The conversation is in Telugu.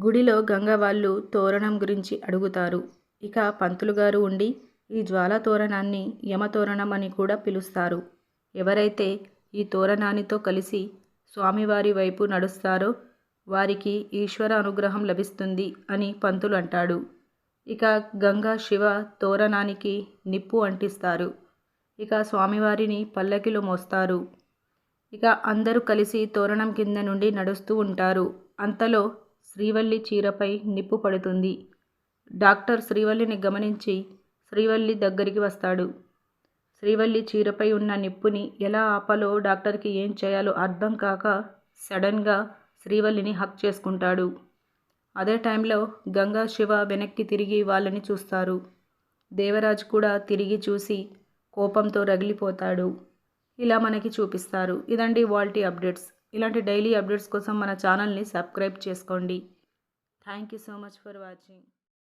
గుడిలో గంగ వాళ్ళు తోరణం గురించి అడుగుతారు. ఇక పంతులు గారు ఉండి ఈ జ్వాలా తోరణాన్ని యమతోరణం అని కూడా పిలుస్తారు. ఎవరైతే ఈ తోరణానితో కలిసి స్వామివారి వైపు నడుస్తారో వారికి ఈశ్వర అనుగ్రహం లభిస్తుంది అని పంతులు అంటాడు. ఇక గంగా శివ తోరణానికి నిప్పు అంటిస్తారు. ఇక స్వామివారిని పల్లకిలో మోస్తారు. ఇక అందరూ కలిసి తోరణం కింద నుండి నడుస్తూ ఉంటారు. అంతలో శ్రీవల్లి చీరపై నిప్పు పడుతుంది. డాక్టర్ శ్రీవల్లిని గమనించి శ్రీవల్లి దగ్గరికి వస్తాడు. శ్రీవల్లి చీరపై ఉన్న నిప్పుని ఎలా ఆపాలో డాక్టర్కి ఏం చేయాలో అర్థం కాక సడన్గా శ్రీవల్లిని హక్ చేసుకుంటాడు. అదే టైంలో గంగా శివ వెనక్కి తిరిగి వాళ్ళని చూస్తారు. దేవరాజ్ కూడా తిరిగి చూసి కోపంతో రగిలిపోతాడు. ఇలా మనకి చూపిస్తారు. ఇదండి ఇవాల్టి అప్డేట్స్. ఇలాంటి డైలీ అప్డేట్స్ కోసం మన ఛానల్ని సబ్స్క్రైబ్ చేసుకోండి. Thank you so much for watching.